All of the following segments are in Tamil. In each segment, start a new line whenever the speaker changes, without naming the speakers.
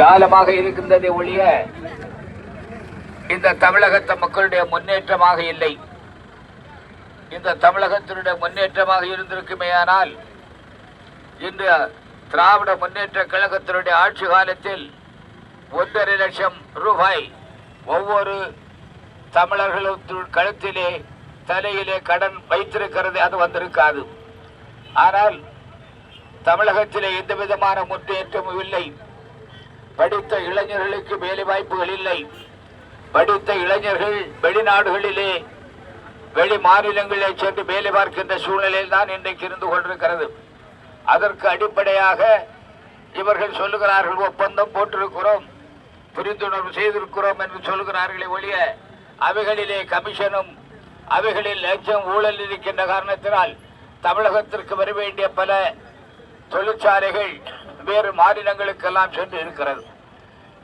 ஜாலமாக இருக்கின்றதை ஒழிய இந்த தமிழகத்து மக்களுடைய முன்னேற்றமாக இல்லை. இந்த தமிழகத்தினுடைய முன்னேற்றமாக இருந்திருக்குமேயானால் இன்று திராவிட முன்னேற்ற கழகத்தினுடைய ஆட்சி காலத்தில் 1.5 லட்சம் ரூபாய் ஒவ்வொரு தமிழர்களும் கழுத்திலே தலையிலே கடன் வைத்திருக்கிறது, அது வந்திருக்காது. ஆனால் தமிழகத்திலே எந்த விதமான முன்னேற்றமும் இல்லை. படித்த இளைஞர்களுக்கு வேலை வாய்ப்புகள் இல்லை. படித்த இளைஞர்கள் வெளிநாடுகளிலே வெளி மாநிலங்களிலே சென்று வேலை பார்க்கின்ற சூழ்நிலையில் தான் இன்றைக்கு இருந்து கொண்டிருக்கிறது. அதற்கு அடிப்படையாக இவர்கள் சொல்லுகிறார்கள், ஒப்பந்தம் போட்டிருக்கிறோம், புரிந்துணர்வு செய்திருக்கிறோம் என்று சொல்லுகிறார்களே ஒழிய அவைகளிலே கமிஷனும் அவைகளில் லஞ்சம் ஊழல் இருக்கின்ற காரணத்தினால் தமிழகத்திற்கு வர வேண்டிய பல தொழிற்சாலைகள் வேறு மாநிலங்களுக்கெல்லாம் சென்று இருக்கிறது.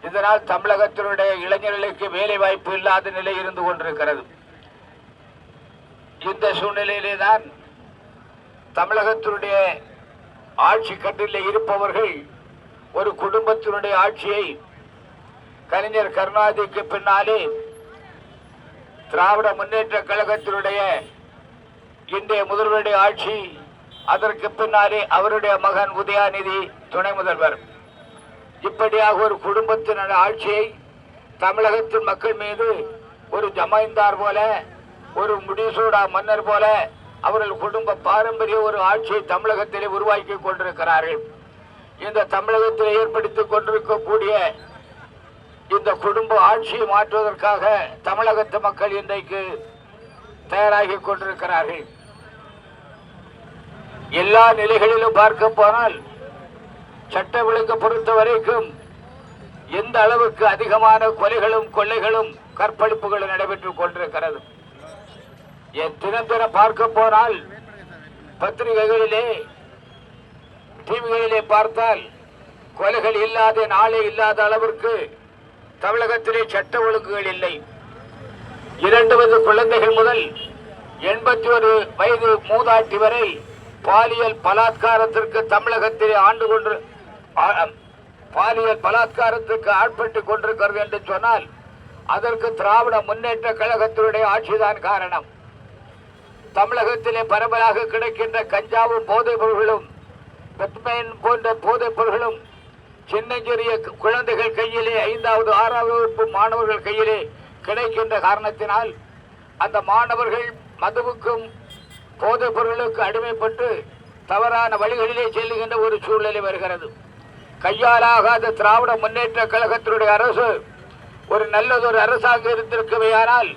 இதனால் தமிழகத்தினுடைய இளைஞர்களுக்கு வேலை வாய்ப்பு இல்லாத நிலை இருந்து கொண்டிருக்கிறது. இந்த சூழ்நிலையிலே தான் தமிழகத்தினுடைய ஆட்சி கட்டிலே இருப்பவர்கள் ஒரு குடும்பத்தினுடைய ஆட்சியை கலைஞர் கருணாநிதிக்கு பின்னாலே திராவிட முன்னேற்ற கழகத்தினுடைய இன்றைய முதல்வருடைய ஆட்சி, அதற்கு பின்னாலே அவருடைய மகன் உதயாநிதி துணை முதல்வர், இப்படியாக ஒரு குடும்பத்தினுடைய ஆட்சியை தமிழகத்தின் மக்கள் மீது ஒரு ஜமைந்தார் போல, ஒரு முடிசூடா மன்னர் போல அவர்கள் குடும்ப பாரம்பரிய ஒரு ஆட்சியை தமிழகத்திலே உருவாக்கி கொண்டிருக்கிறார்கள். இந்த தமிழகத்தில் ஏற்படுத்திக் கொண்டிருக்கக்கூடிய இந்த குடும்ப ஆட்சியை மாற்றுவதற்காக தமிழகத்து மக்கள் இன்றைக்கு தயாராகி கொண்டிருக்கிறார்கள். எல்லா நிலைகளிலும் பார்க்க போனால் சட்ட ஒழுங்கு பொறுத்த வரைக்கும் எந்த அளவுக்கு அதிகமான கொலைகளும் கொள்ளைகளும் கற்பழிப்புகளும் நடைபெற்றுக் கொண்டிருக்கிறது. தினம் தினம் பார்க்க போனால் பத்திரிகைகளிலே டிவிகளிலே பார்த்தால் கொலைகள் இல்லாத நாளே இல்லாத அளவிற்கு தமிழகத்திலே சட்ட ஒழுங்குகள் இல்லை. 2 குழந்தைகள் முதல் 81 வயது மூதாட்டி வரை பாலியல் பலாத்காரத்திற்கு தமிழகத்திலே பாலியல் பலாத்காரத்திற்கு ஆட்பட்டுக் கொண்டிருக்கிறது என்று சொன்னால் அதற்கு திராவிட முன்னேற்ற கழகத்தினுடைய ஆட்சிதான் காரணம். தமிழகத்திலே பரவலாக கிடைக்கின்ற கஞ்சாவும் போதைப் பொருள்களும் போன்ற போதைப் பொருள்களும் சின்னஞ்சிறிய குழந்தைகள் கையிலே 5வது 6வது வகுப்பு மாணவர்கள் கையிலே கிடைக்கின்ற காரணத்தினால் அந்த மாணவர்கள் மதுவுக்கும் போதைப் பொருளுக்கு அடிமைப்பட்டு தவறான வழிகளிலே செல்லுகின்ற ஒரு சூழ்நிலை வருகிறது. கையாலாகாத திராவிட முன்னேற்ற கழகத்தினுடைய அரசு ஒரு நல்லதொரு அரசாக இருந்திருக்கவையானால்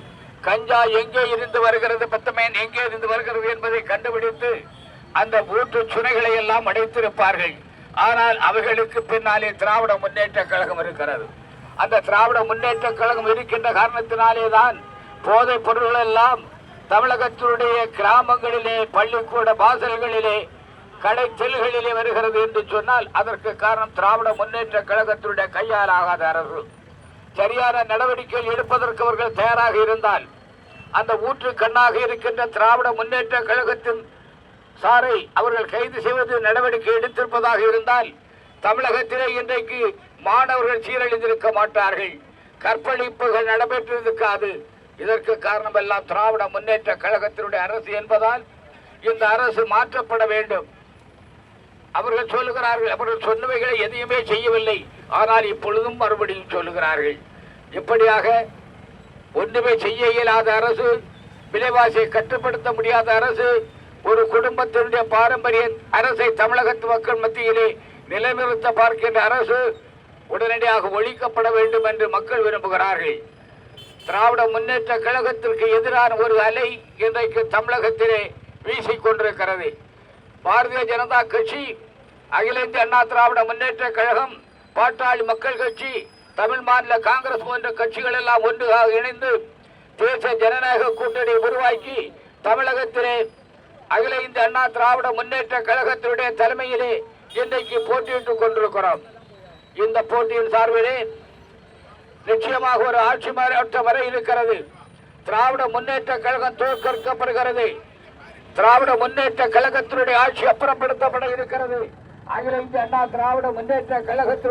கஞ்சா எங்கே இருந்து வருகிறது, பத்தமேன் எங்கே இருந்து வருகிறது என்பதை கண்டுபிடித்து அந்த ஊற்று சுனைகளை எல்லாம் அடைத்திருப்பார்கள். ஆனால் அவைகளுக்கு பின்னாலே திராவிட முன்னேற்ற கழகம் இருக்கிறது. அந்த திராவிட முன்னேற்ற கழகம் இருக்கின்ற காரணத்தினாலே தான் போதைப் பொருள்கள் எல்லாம் தமிழகத்தினுடைய கிராமங்களிலே, பள்ளிக்கூட வாசல்களிலே, கடை தெல்களிலே வருகிறது என்று சொன்னால் அதற்கு காரணம் திராவிட முன்னேற்ற கழகத்தினுடைய கையால் ஆகாத அரசு. சரியான நடவடிக்கைகள் எடுப்பதற்கு அவர்கள் தயாராக இருந்தால் அந்த ஊற்று கண்ணாக இருக்கின்ற திராவிட முன்னேற்ற கழகத்தின் சாரை அவர்கள் கைது செய்வது நடவடிக்கை எடுத்திருப்பதாக இருந்தால் தமிழகத்திலே இன்றைக்கு மாணவர்கள் சீரழிந்திருக்க மாட்டார்கள், கற்பழிப்புகள் நடைபெற்றிருக்காது. இதற்கு காரணம் எல்லாம் திராவிட முன்னேற்ற கழகத்தினுடைய அரசு என்பதால் இந்த அரசு மாற்றப்பட வேண்டும். அவர்கள் சொல்லுகிறார்கள், அவர்கள் சொன்னவைகளை எதையுமே செய்யவில்லை, ஆனால் இப்பொழுதும் மறுபடியும் சொல்லுகிறார்கள். இப்படியாக ஒன்றுமே செய்ய இயலாத அரசு, விலைவாசியை கட்டுப்படுத்த முடியாத அரசு, ஒரு குடும்பத்தினுடைய பாரம்பரிய அரசை தமிழகத்து மக்கள் மத்தியிலே நிலைநிறுத்த பார்க்கின்ற அரசு உடனடியாக ஒழிக்கப்பட வேண்டும் என்று மக்கள் விரும்புகிறார்கள். திராவிட முன்னேற்ற கழகத்திற்கு எதிரான ஒரு அலை இன்றைக்கு தமிழகத்திலே வீசிக்கொண்டிருக்கிறது. பாரதிய ஜனதா கட்சி, அகில இந்திய அண்ணா திராவிட முன்னேற்ற கழகம், பாட்டாளி மக்கள் கட்சி, தமிழ் மாநில காங்கிரஸ் போன்ற கட்சிகள் எல்லாம் ஒன்றாக இணைந்து தேசிய ஜனநாயக கூட்டணி உருவாக்கி தமிழகத்திலே அகில இந்திய அண்ணா திராவிட முன்னேற்ற கழகத்தினுடைய தலைமையிலே இன்றைக்கு போட்டியிட்டுக் கொண்டிருக்கிறோம். இந்த போட்டியின் சார்பிலே நிச்சயமாக ஒரு ஆட்சி மாற்றம் வரை இருக்கிறது. திராவிட முன்னேற்ற கழகம் தோற்கடிக்கப்படுகிறது. திராவிட முன்னேற்ற கழகத்தினுடைய ஆட்சி அப்புறப்படுத்தப்பட இருக்கிறது. அகில இந்திய அண்ணா திராவிட முன்னேற்ற கழகத்தினுடைய